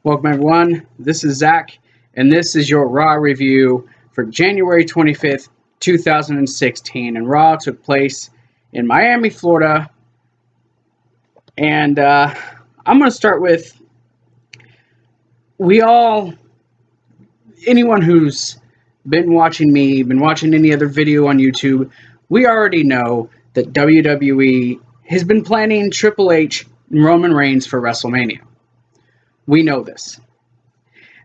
Welcome everyone, this is Zakk, and this is your Raw review for January 25th, 2016. And Raw took place in Miami, Florida. And I'm going to start with, anyone who's been watching me, been watching any other video on YouTube, we already know that WWE has been planning Triple H and Roman Reigns for WrestleMania. We know this.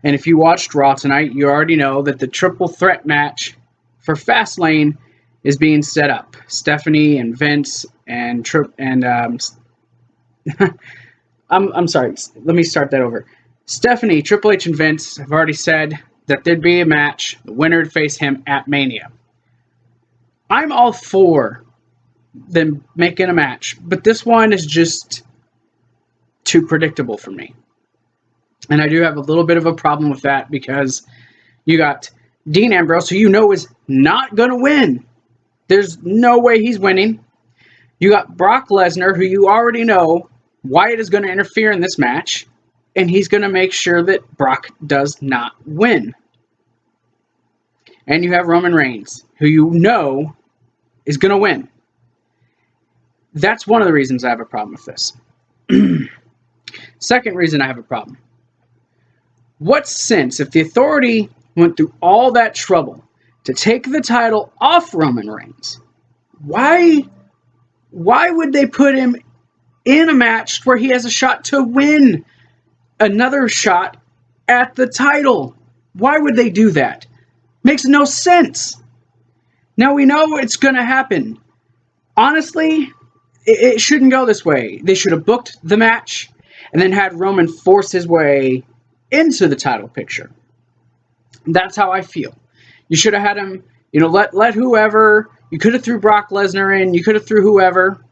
And if you watched Raw tonight, you already know that the triple threat match for Fastlane is being set up. Stephanie and Vince and I'm sorry, let me start that over. Stephanie, Triple H, and Vince have already said that there'd be a match. The winner would face him at Mania. I'm all for them making a match, but this one is just too predictable for me. And I do have a little bit of a problem with that because you got Dean Ambrose, who you know is not going to win. There's no way he's winning. You got Brock Lesnar, who you already know Wyatt is going to interfere in this match, and he's going to make sure that Brock does not win. And you have Roman Reigns, who you know is going to win. That's one of the reasons I have a problem with this. Second reason I have a problem. What sense, if the Authority went through all that trouble to take the title off Roman Reigns, why would they put him in a match where he has a shot to win another shot at the title? Why would they do that? Makes no sense. Now we know it's going to happen. Honestly, it shouldn't go this way. They should have booked the match and then had Roman force his way into the title picture. That's how I feel. You should have had him, let whoever, you could have threw Brock Lesnar in, you could have threw whoever,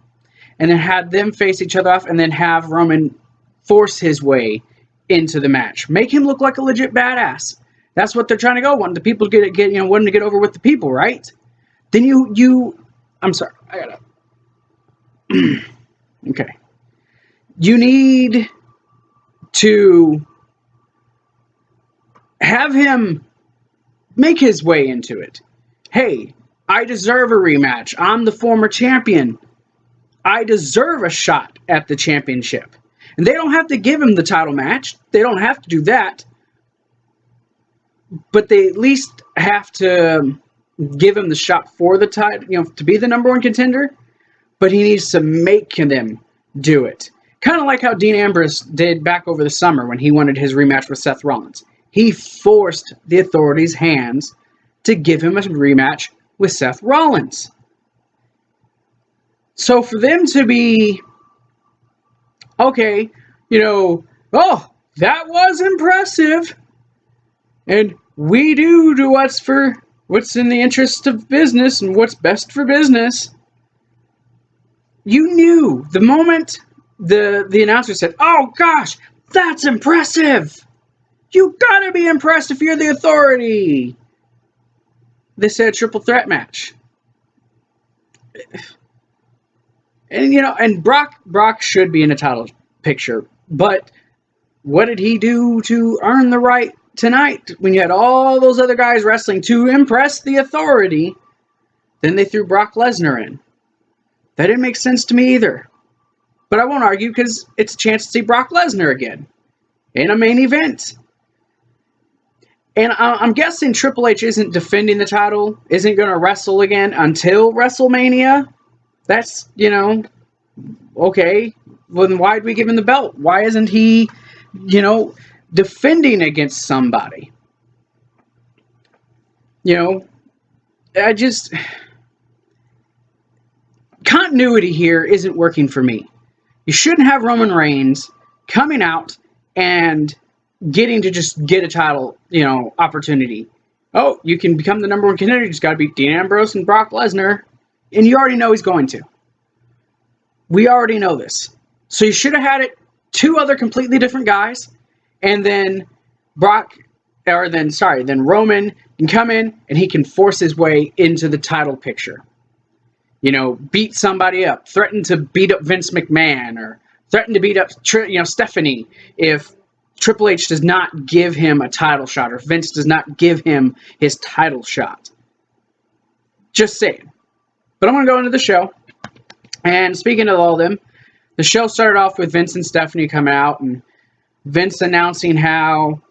and then had them face each other off, and then have Roman force his way into the match. Make him look like a legit badass. That's what they're trying to go. Wanting the people to wanting to get over with the people, right? Then I'm sorry, I gotta, okay. You need to have him make his way into it. Hey, I deserve a rematch. I'm the former champion. I deserve a shot at the championship. And they don't have to give him the title match. They don't have to do that. But they at least have to give him the shot for the title, to be the number one contender. But he needs to make them do it. Kind of like how Dean Ambrose did back over the summer when he wanted his rematch with Seth Rollins. He forced the Authority's hands to give him a rematch with Seth Rollins. So for them to be, okay, oh, that was impressive. And we do what's in the interest of business and what's best for business. You knew the moment the announcer said, oh gosh, that's impressive. You gotta be impressed if you're the Authority. They said triple threat match. And, and Brock should be in a title picture. But what did he do to earn the right tonight? When you had all those other guys wrestling to impress the Authority, then they threw Brock Lesnar in. That didn't make sense to me either. But I won't argue because it's a chance to see Brock Lesnar again in a main event. And I'm guessing Triple H isn't defending the title, isn't going to wrestle again until WrestleMania. That's, okay. Well, then why'd we give him the belt? Why isn't he, defending against somebody? Continuity here isn't working for me. You shouldn't have Roman Reigns coming out and getting to just get a title, opportunity. Oh, you can become the number one contender. You just got to beat Dean Ambrose and Brock Lesnar. And you already know he's going to. We already know this. So you should have had it two other completely different guys. And then then Roman can come in and he can force his way into the title picture. Beat somebody up. Threaten to beat up Vince McMahon or threaten to beat up Stephanie if Triple H does not give him a title shot, or Vince does not give him his title shot. Just saying. But I'm going to go into the show. And speaking of all of them, the show started off with Vince and Stephanie coming out, and Vince announcing how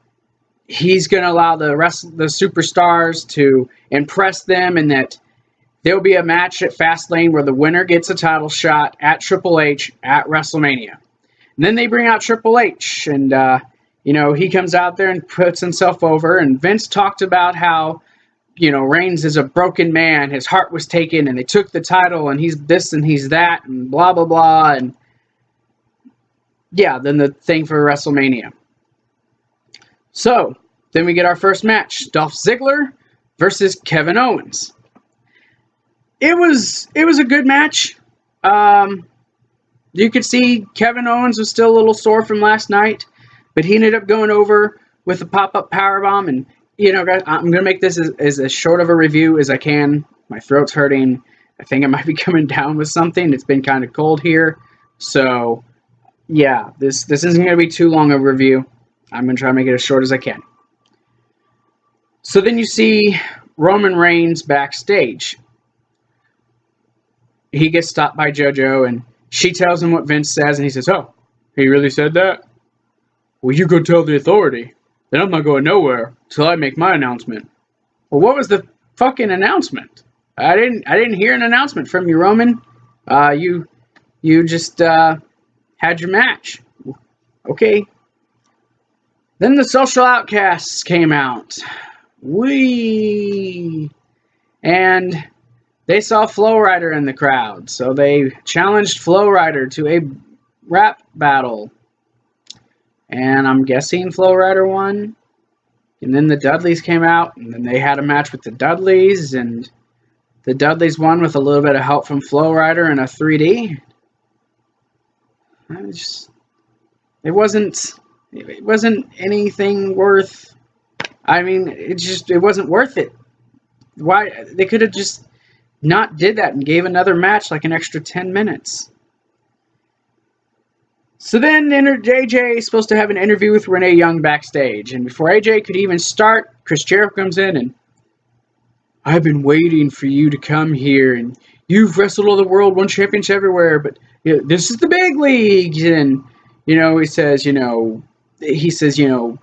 he's going to allow the rest of the superstars to impress them, and that there'll be a match at Fastlane where the winner gets a title shot at Triple H at WrestleMania. And then they bring out Triple H, and he comes out there and puts himself over. And Vince talked about how, Reigns is a broken man. His heart was taken, and they took the title, and he's this and he's that, and blah, blah, blah. And yeah, then the thing for WrestleMania. So, then we get our first match. Dolph Ziggler versus Kevin Owens. It was a good match. You could see Kevin Owens was still a little sore from last night, but he ended up going over with a pop-up powerbomb. And, guys, I'm going to make this as short of a review as I can. My throat's hurting. I think I might be coming down with something. It's been kind of cold here. So, yeah, this isn't going to be too long a review. I'm going to try to make it as short as I can. So then you see Roman Reigns backstage. He gets stopped by JoJo, and she tells him what Vince says, and he says, "Oh, he really said that? Well, you go tell the authority. Then I'm not going nowhere till I make my announcement." Well, what was the fucking announcement? I didn't hear an announcement from you, Roman. You just had your match. Okay. Then the Social Outcasts came out. And they saw Flow Rider in the crowd, so they challenged Flow Rider to a rap battle. And I'm guessing Flow Rider won. And then the Dudleys came out, and then they had a match with the Dudleys, and the Dudleys won with a little bit of help from Flow Rider and a 3D. It wasn't anything worth. I mean, it wasn't worth it. Why? They could have just not did that and gave another match like an extra 10 minutes. So then AJ is supposed to have an interview with Renee Young backstage. And before AJ could even start, Chris Jericho comes in and, "I've been waiting for you to come here, and you've wrestled all the world, won championships everywhere, but this is the big leagues." And, he says,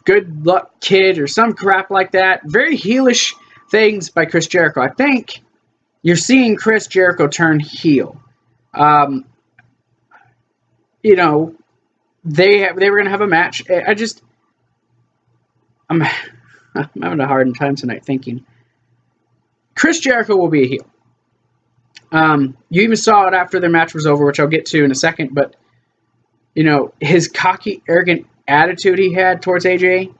"Good luck, kid," or some crap like that. Very heelish things by Chris Jericho. I think you're seeing Chris Jericho turn heel. They were going to have a match. I'm having a hard time tonight thinking. Chris Jericho will be a heel. You even saw it after their match was over, which I'll get to in a second, but, his cocky, arrogant attitude he had towards AJ,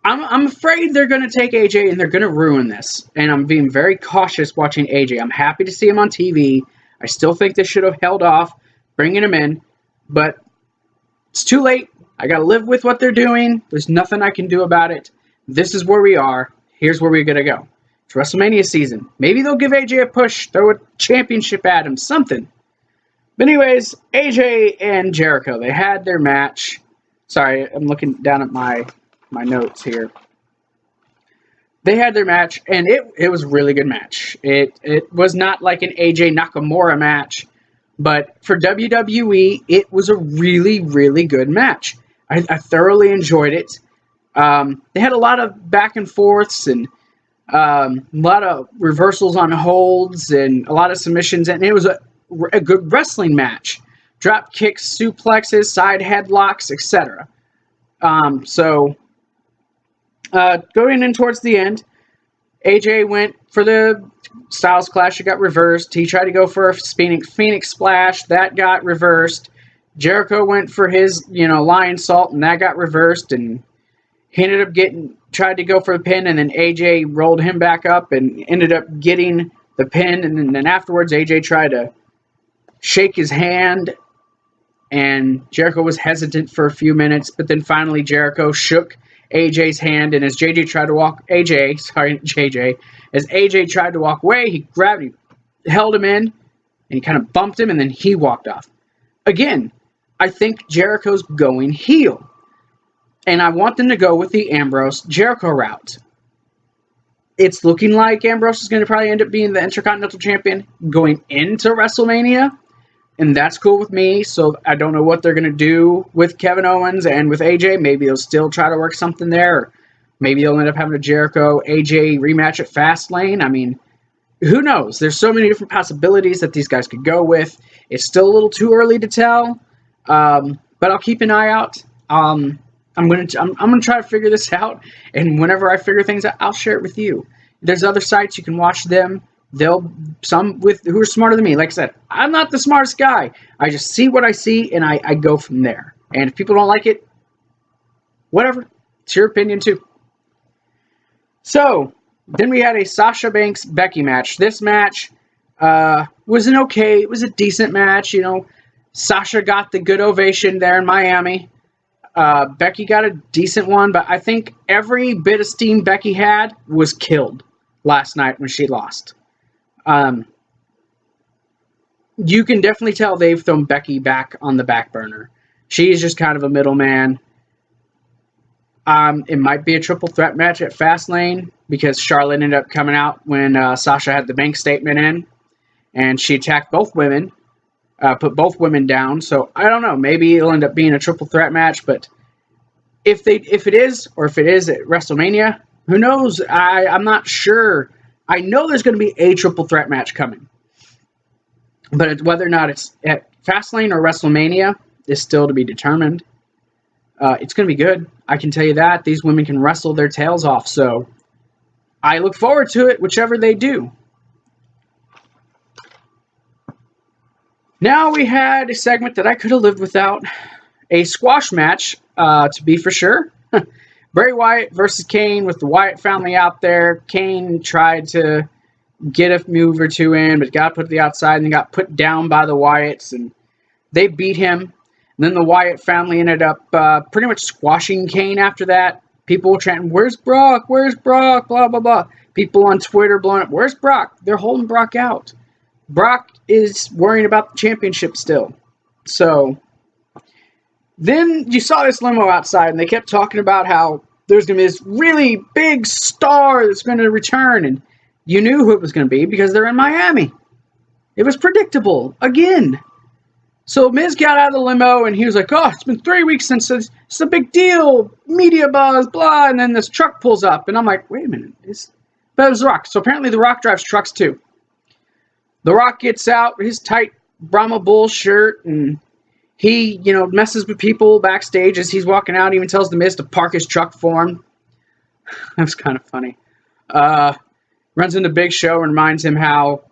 I'm afraid they're going to take AJ and they're going to ruin this. And I'm being very cautious watching AJ. I'm happy to see him on TV. I still think they should have held off bringing him in, but it's too late. I got to live with what they're doing. There's nothing I can do about it. This is where we are. Here's where we're going to go. It's WrestleMania season. Maybe they'll give AJ a push, throw a championship at him, something. But anyways, AJ and Jericho, they had their match. Sorry, I'm looking down at my notes here. They had their match, and it was a really good match. It was not like an AJ Nakamura match, but for WWE, it was a really, really good match. I thoroughly enjoyed it. They had a lot of back and forths and a lot of reversals on holds and a lot of submissions, and it was a good wrestling match. Drop kicks, suplexes, side headlocks, etc. Going in towards the end, AJ went for the Styles Clash. It got reversed. He tried to go for a Phoenix Splash. That got reversed. Jericho went for his, Lion Salt, and that got reversed. And he ended up tried to go for the pin, and then AJ rolled him back up and ended up getting the pin. And then afterwards, AJ tried to shake his hand, and Jericho was hesitant for a few minutes, but then finally Jericho shook AJ's hand, and as AJ tried to walk away, he grabbed him, held him in, and he kind of bumped him, and then he walked off. Again, I think Jericho's going heel. And I want them to go with the Ambrose-Jericho route. It's looking like Ambrose is going to probably end up being the Intercontinental Champion going into WrestleMania. And that's cool with me. So I don't know what they're going to do with Kevin Owens and with AJ. Maybe they'll still try to work something there. Or maybe they'll end up having a Jericho-AJ rematch at Fastlane. I mean, who knows? There's so many different possibilities that these guys could go with. It's still a little too early to tell. But I'll keep an eye out. I'm gonna try to figure this out, and whenever I figure things out, I'll share it with you. There's other sites you can watch them. Some who are smarter than me. Like I said, I'm not the smartest guy. I just see what I see, and I go from there. And if people don't like it, whatever. It's your opinion too. So then we had a Sasha Banks Becky match. This match was it was a decent match. Sasha got the good ovation there in Miami. Becky got a decent one, but I think every bit of steam Becky had was killed last night when she lost. You can definitely tell they've thrown Becky back on the back burner. She's just kind of a middleman. It might be a triple threat match at Fastlane because Charlotte ended up coming out when Sasha had the bank statement in, and she attacked both women. Put both women down, so I don't know. Maybe it'll end up being a triple threat match, but if it is at WrestleMania, who knows? I'm not sure. I know there's going to be a triple threat match coming, but whether or not it's at Fastlane or WrestleMania is still to be determined. It's going to be good. I can tell you that. These women can wrestle their tails off, so I look forward to it, whichever they do. Now we had a segment that I could have lived without. A squash match, to be for sure. Bray Wyatt versus Cain with the Wyatt family out there. Cain tried to get a move or two in, but got put to the outside and got put down by the Wyatts, and they beat him. And then the Wyatt family ended up pretty much squashing Cain after that. People were chanting, "Where's Brock? Where's Brock?" Blah, blah, blah. People on Twitter blowing up, "Where's Brock?" They're holding Brock out. Brock is worrying about the championship still. So then you saw this limo outside, and they kept talking about how there's going to be this really big star that's going to return, and you knew who it was going to be because they're in Miami. It was predictable again. So Miz got out of the limo, and he was like, "Oh, it's been 3 weeks since it's a big deal, media buzz, blah," and then this truck pulls up, and I'm like, wait a minute. But it was The Rock. So apparently The Rock drives trucks too. The Rock gets out his tight Brahma Bull shirt, and he, messes with people backstage as he's walking out. He even tells The Miz to park his truck for him. That was kind of funny. Runs into Big Show and reminds him how,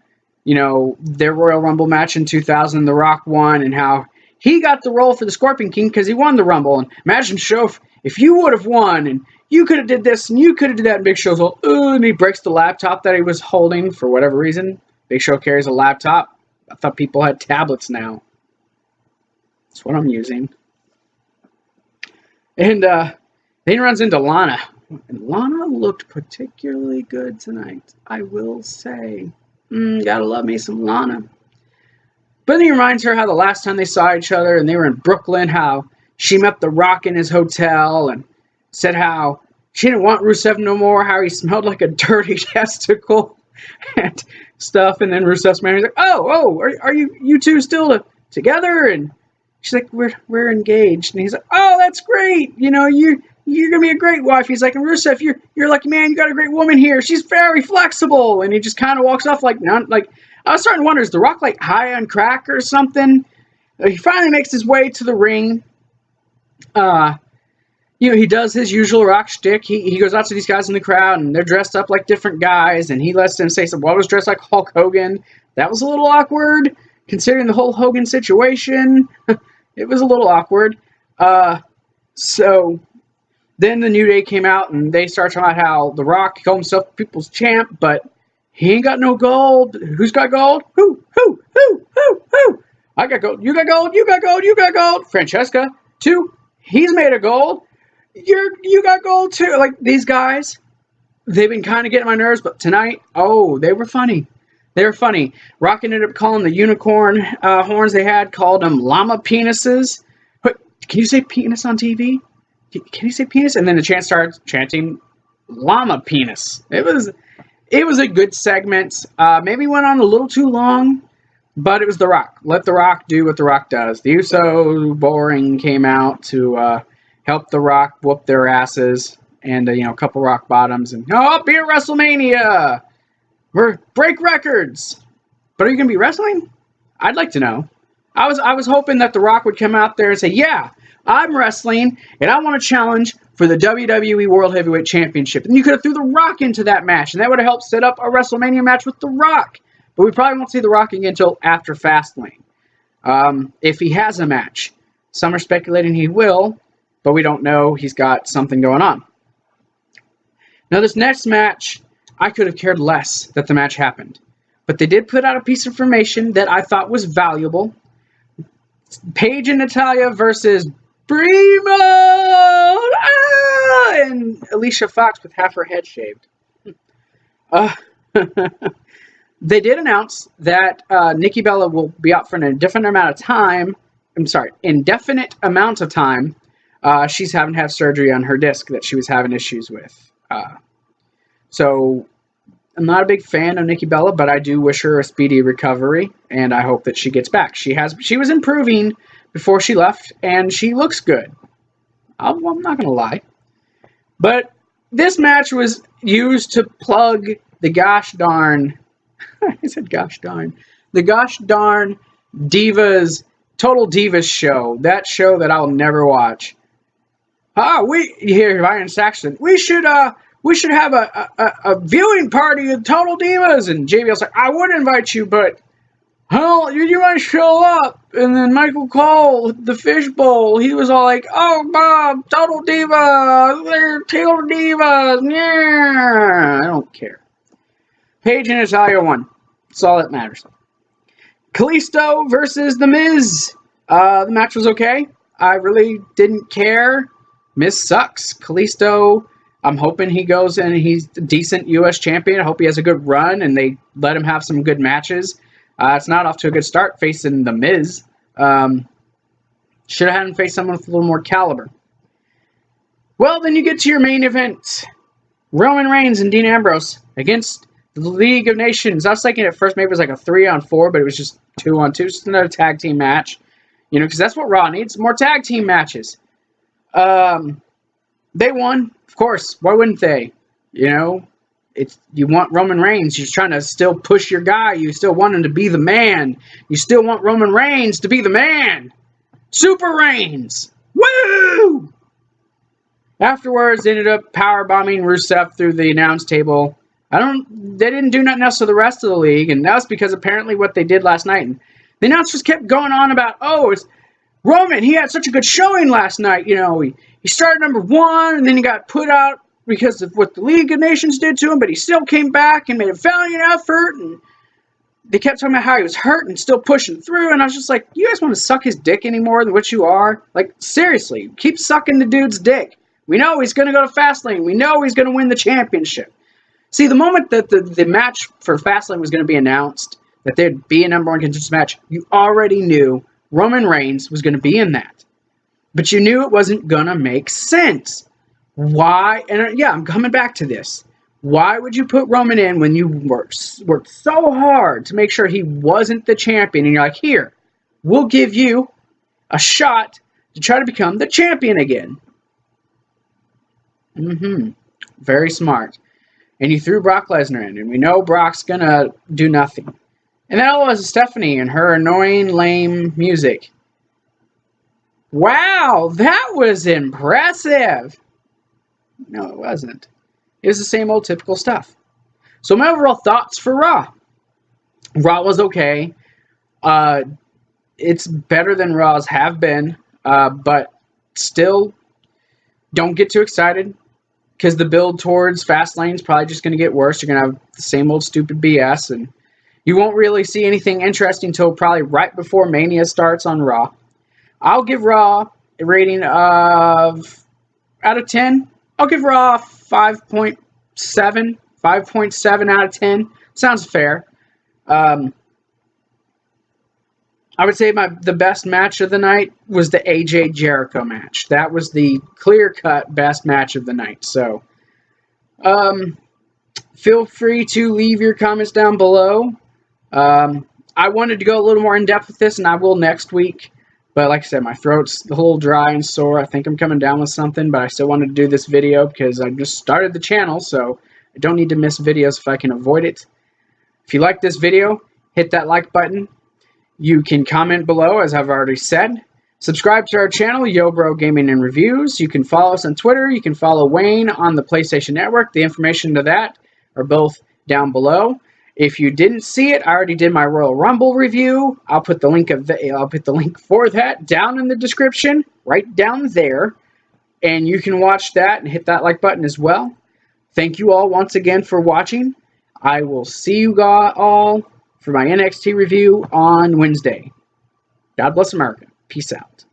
their Royal Rumble match in 2000, The Rock won, and how he got the role for the Scorpion King because he won the Rumble. And imagine, Show, if you would have won, and you could have did this, and you could have did that, and Big Show's all, and he breaks the laptop that he was holding for whatever reason. Big Show carries a laptop. I thought people had tablets now. That's what I'm using. And then he runs into Lana. And Lana looked particularly good tonight, I will say. Gotta love me some Lana. But then he reminds her how the last time they saw each other and they were in Brooklyn, how she met The Rock in his hotel and said how she didn't want Rusev no more, how he smelled like a dirty testicle and stuff. And then Rusev's man was like, oh, are you two still together? And she's like, we're engaged. And he's like, oh, that's great. You're gonna be a great wife. He's like, and Rusev, you're lucky man. You got a great woman here. She's very flexible. And he just kind of walks off like none. Like, I was starting to wonder, is The Rock like high on crack or something? He finally makes his way to the ring. He does his usual Rock shtick. He goes out to these guys in the crowd, and they're dressed up like different guys, and he lets them say something. Well, I was dressed like Hulk Hogan. That was a little awkward, considering the whole Hogan situation. It was a little awkward. So then the New Day came out, and they started talking about how The Rock called himself people's champ, but he ain't got no gold. Who's got gold? Who? I got gold. You got gold. You got gold. You got gold. Francesca, too. He's made of gold. You got gold too. Like, these guys, they've been kind of getting my nerves, but tonight, they were funny. They were funny. Rock ended up calling the unicorn horns they had, called them llama penises. Wait, can you say penis on TV? can he say penis? And then the chant starts chanting llama penis. It was a good segment. Maybe went on a little too long, but it was The Rock. Let The Rock do what The Rock does. The Uso Boring came out to help The Rock whoop their asses, and a couple rock bottoms, and I'll be at WrestleMania. We're break records. But are you gonna be wrestling? I'd like to know. I was hoping that The Rock would come out there and say, yeah, I'm wrestling, and I want to challenge for the WWE World Heavyweight Championship. And you could have threw The Rock into that match, and that would have helped set up a WrestleMania match with The Rock. But we probably won't see The Rock again until after Fastlane. If he has a match. Some are speculating he will, but we don't know. He's got something going on. Now, this next match, I could have cared less that the match happened. But they did put out a piece of information that I thought was valuable. Paige and Natalya versus Primo and Alicia Fox with half her head shaved. They did announce that Nikki Bella will be out for an indefinite amount of time. She's having to have surgery on her disc that she was having issues with. So I'm not a big fan of Nikki Bella, but I do wish her a speedy recovery, and I hope that she gets back. She was improving before she left, and she looks good. I'm not going to lie. But this match was used to plug the gosh darn... I said gosh darn. The gosh darn Divas, Total Divas show. That show that I'll never watch. You hear Ryan Saxton. We should have a viewing party of Total Divas. And JBL's like, I would invite you, but hell, you might show up. And then Michael Cole, the fishbowl, he was all like, oh, Bob, Total Divas, they're Total Divas. Yeah, I don't care. Paige and Natalya won. That's all that matters. Kalisto versus The Miz. The match was okay. I really didn't care. Miz sucks. Kalisto, I'm hoping he goes and he's a decent U.S. champion. I hope he has a good run and they let him have some good matches. It's not off to a good start facing The Miz. Should have had him face someone with a little more caliber. Well, then you get to your main event. Roman Reigns and Dean Ambrose against the League of Nations. I was thinking at first maybe it was like a 3-on-4, but it was just 2-on-2. Just another tag team match. Because that's what Raw needs. More tag team matches. They won. Of course. Why wouldn't they? You want Roman Reigns. You're trying to still push your guy. You still want him to be the man. You still want Roman Reigns to be the man. Super Reigns. Woo! Afterwards, they ended up powerbombing Rusev through the announce table. They didn't do nothing else to the rest of the league, and that was because apparently what they did last night. And the announcers kept going on about, it's Roman, he had such a good showing last night. He started number 1, and then he got put out because of what the League of Nations did to him, but he still came back and made a valiant effort, and they kept talking about how he was hurt and still pushing through, and I was just like, you guys want to suck his dick any more than what you are? Like, seriously, keep sucking the dude's dick. We know he's going to go to Fastlane. We know he's going to win the championship. See, the moment that the match for Fastlane was going to be announced, that there'd be a number 1 contenders match, you already knew Roman Reigns was going to be in that. But you knew it wasn't going to make sense. Why? And yeah, I'm coming back to this. Why would you put Roman in when you worked so hard to make sure he wasn't the champion? And you're like, here, we'll give you a shot to try to become the champion again. Very smart. And you threw Brock Lesnar in, and we know Brock's going to do nothing. And then all was Stephanie and her annoying, lame music. Wow, that was impressive. No, it wasn't. It was the same old typical stuff. So my overall thoughts for Raw. Raw was okay. It's better than Raws have been, but still don't get too excited. Because the build towards Fastlane is probably just going to get worse. You're going to have the same old stupid BS. And you won't really see anything interesting until probably right before Mania starts on Raw. I'll give Raw a rating of, out of 10, I'll give Raw 5.7. 5.7 out of 10. Sounds fair. I I would say the best match of the night was the AJ Jericho match. That was the clear-cut best match of the night. So, feel free to leave your comments down below. I wanted to go a little more in-depth with this, and I will next week. But like I said, my throat's a little dry and sore. I think I'm coming down with something, but I still wanted to do this video because I just started the channel, so I don't need to miss videos if I can avoid it. If you like this video, hit that like button. You can comment below, as I've already said. Subscribe to our channel, YoBro Gaming and Reviews. You can follow us on Twitter. You can follow Wayne on the PlayStation Network. The information to that are both down below. If you didn't see it, I already did my Royal Rumble review. I'll put the link for that down in the description, right down there, and you can watch that and hit that like button as well. Thank you all once again for watching. I will see you all for my NXT review on Wednesday. God bless America. Peace out.